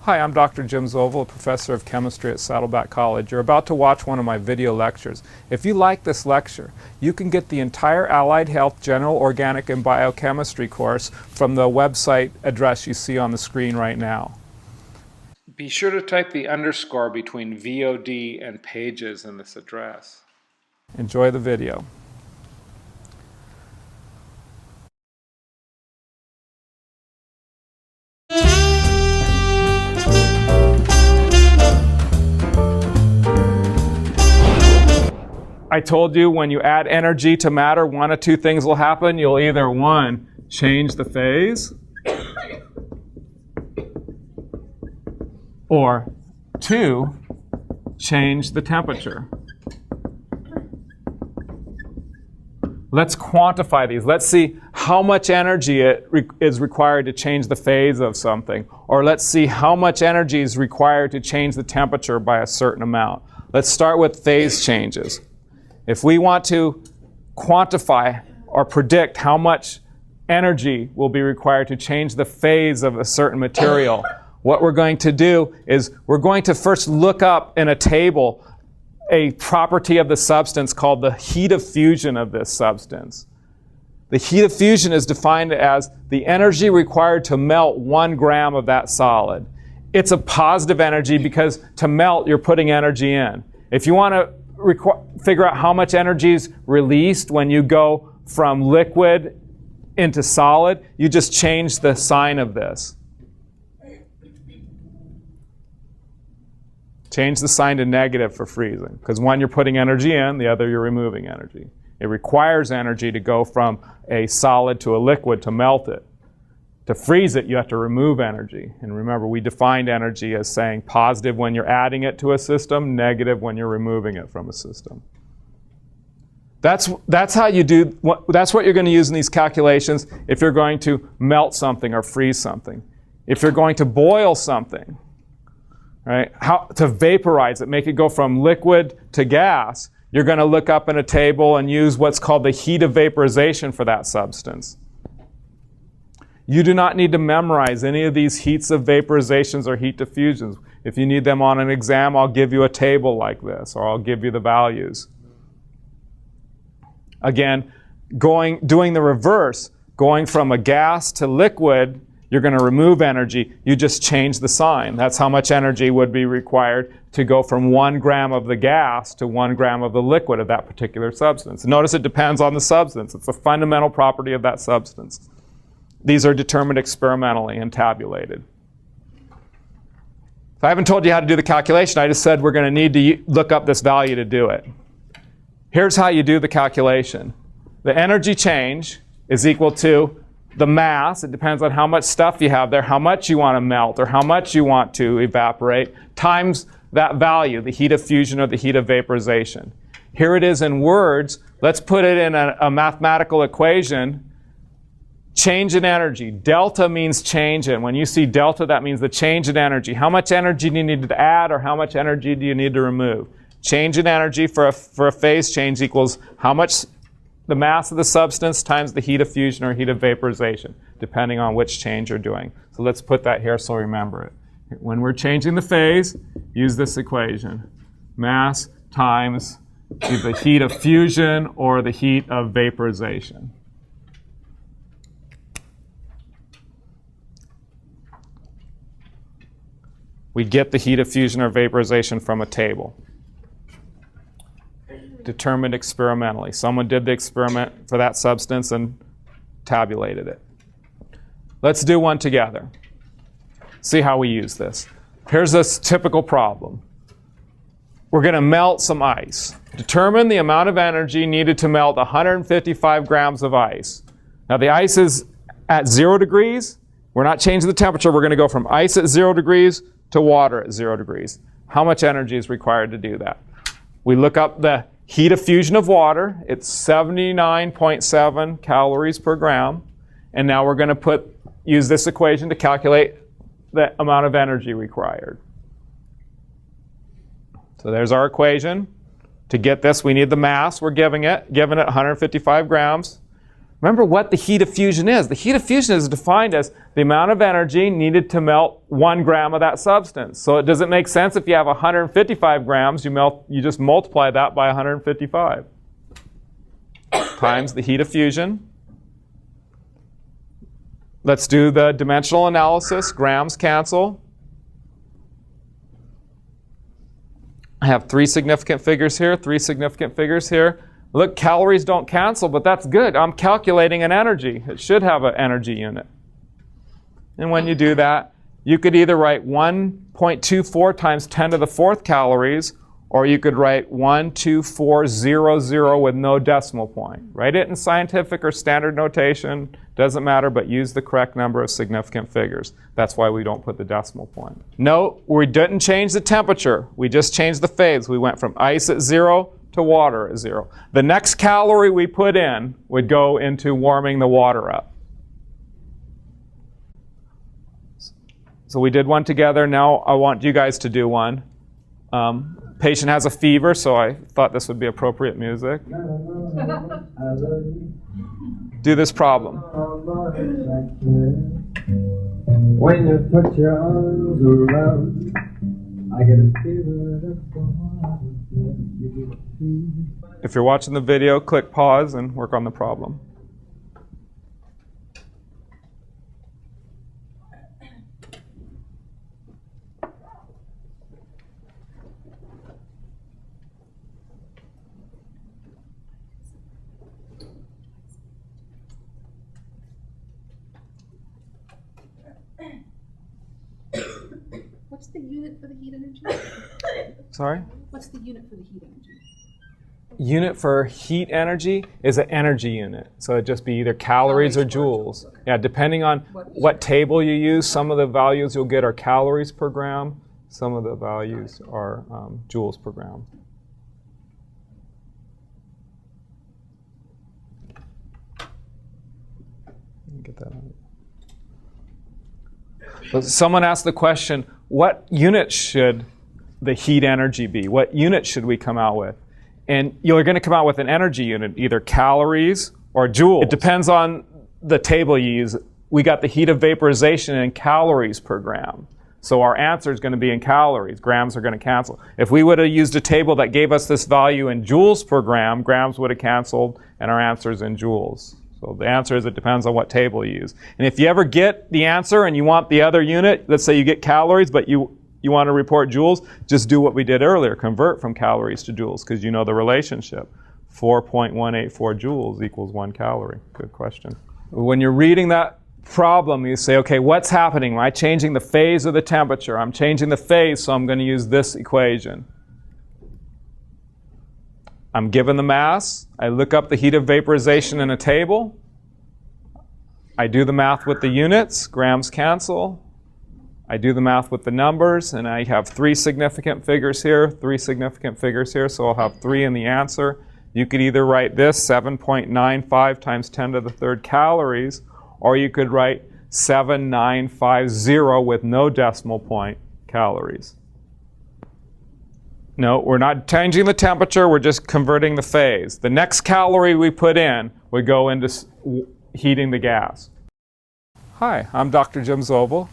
Hi, I'm Dr. Jim Zoval, a professor of chemistry at Saddleback College. You're about to watch one of my video lectures. If you like this lecture, you can get the entire Allied Health General Organic and Biochemistry course from the website address you see on the screen right now. Be sure to type the underscore between VOD and pages in this address. Enjoy the video. I told you when you add energy to matter, one of two things will happen. You'll either, one, change the phase, or two, change the temperature. Let's quantify these. Let's see how much energy is required to change the phase of something. Or let's see how much energy is required to change the temperature by a certain amount. Let's start with phase changes. If we want to quantify or predict how much energy will be required to change the phase of a certain material, what we're going to do is we're going to first look up in a table a property of the substance called the heat of fusion of this substance. The heat of fusion is defined as the energy required to melt 1 gram of that solid. It's a positive energy because to melt, you're putting energy in. If you want to figure out how much energy is released when you go from liquid into solid, you just change the sign of this. Change the sign to negative for freezing, because one you're putting energy in, the other you're removing energy. It requires energy to go from a solid to a liquid to melt it. To freeze it, you have to remove energy. And remember, we defined energy as saying positive when you're adding it to a system, negative when you're removing it from a system. That's how you do. That's what you're going to use in these calculations if you're going to melt something or freeze something. If you're going to boil something, right? How to vaporize it, make it go from liquid to gas. You're going to look up in a table and use what's called the heat of vaporization for that substance. You do not need to memorize any of these heats of vaporizations or heat diffusions. If you need them on an exam, I'll give you a table like this, or I'll give you the values. Again, doing the reverse, going from a gas to liquid, you're going to remove energy. You just change the sign. That's how much energy would be required to go from 1 gram of the gas to 1 gram of the liquid of that particular substance. Notice it depends on the substance. It's a fundamental property of that substance. These are determined experimentally and tabulated. If I haven't told you how to do the calculation, I just said we're going to need to look up this value to do it. Here's how you do the calculation. The energy change is equal to the mass. It depends on how much stuff you have there, how much you want to melt or how much you want to evaporate, times that value, the heat of fusion or the heat of vaporization. Here it is in words. Let's put it in a mathematical equation. Change in energy. Delta means change in. When you see delta, that means the change in energy. How much energy do you need to add or how much energy do you need to remove? Change in energy for a phase change equals how much the mass of the substance times the heat of fusion or heat of vaporization, depending on which change you're doing. So let's put that here so remember it. When we're changing the phase, use this equation. Mass times the heat of fusion or the heat of vaporization. We get the heat of fusion or vaporization from a table. Determined experimentally. Someone did the experiment for that substance and tabulated it. Let's do one together. See how we use this. Here's this typical problem. We're going to melt some ice. Determine the amount of energy needed to melt 155 grams of ice. Now the ice is at 0 degrees. We're not changing the temperature. We're going to go from ice at 0 degrees to water at 0 degrees. How much energy is required to do that? We look up the heat of fusion of water. It's 79.7 calories per gram. And now we're going to use this equation to calculate the amount of energy required. So there's our equation. To get this, we need the mass we're giving it 155 grams. Remember what the heat of fusion is. The heat of fusion is defined as the amount of energy needed to melt 1 gram of that substance. So does it make sense if you have 155 grams, you just multiply that by 155 times the heat of fusion. Let's do the dimensional analysis. Grams cancel. I have 3 significant figures here, 3 significant figures here. Look, calories don't cancel, but that's good. I'm calculating an energy. It should have an energy unit. And when you do that, you could either write 1.24 times 10 to the 4th calories, or you could write 12400 with no decimal point. Write it in scientific or standard notation, doesn't matter, but use the correct number of significant figures. That's why we don't put the decimal point. Note, we didn't change the temperature. We just changed the phase. We went from ice at 0 to water at 0. The next calorie we put in would go into warming the water up. So we did one together. Now I want you guys to do one. Patient has a fever, so I thought this would be appropriate music. Do this problem. When you put your arms around, I get a fever. If you're watching the video, click pause and work on the problem. What's the unit for the heat energy? Sorry? What's the unit for the heat energy? Unit for heat energy is an energy unit. So it'd just be either calories or joules. Yeah, depending on what table you use, some of the values you'll get are calories per gram. Some of the values are joules per gram. Get that out. So someone asked the question, what unit should the heat energy be? What unit should we come out with? And you're going to come out with an energy unit, either calories or joules. It depends on the table you use. We got the heat of vaporization in calories per gram. So our answer is going to be in calories. Grams are going to cancel. If we would have used a table that gave us this value in joules per gram, grams would have canceled, and our answer is in joules. So the answer is it depends on what table you use. And if you ever get the answer and you want the other unit, let's say you get calories, but you want to report joules, just do what we did earlier. Convert from calories to joules, because you know the relationship. 4.184 joules equals 1 calorie. Good question. When you're reading that problem, you say, okay, what's happening? Am I changing the phase or the temperature? I'm changing the phase, so I'm going to use this equation. I'm given the mass. I look up the heat of vaporization in a table. I do the math with the units. Grams cancel. I do the math with the numbers, and I have 3 significant figures here, 3 significant figures here, so I'll have 3 in the answer. You could either write this 7.95 times 10 to the 3rd calories, or you could write 7950 with no decimal point calories. No, we're not changing the temperature, we're just converting the phase. The next calorie we put in would go into heating the gas. Hi, I'm Dr. Jim Zoval.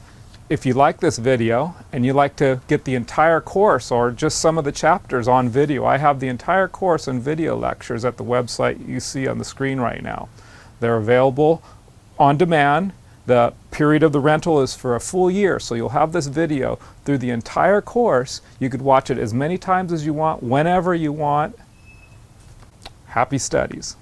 If you like this video and you'd like to get the entire course or just some of the chapters on video, I have the entire course in video lectures at the website you see on the screen right now. They're available on demand. The period of the rental is for a full year, so you'll have this video through the entire course. You could watch it as many times as you want, whenever you want. Happy studies.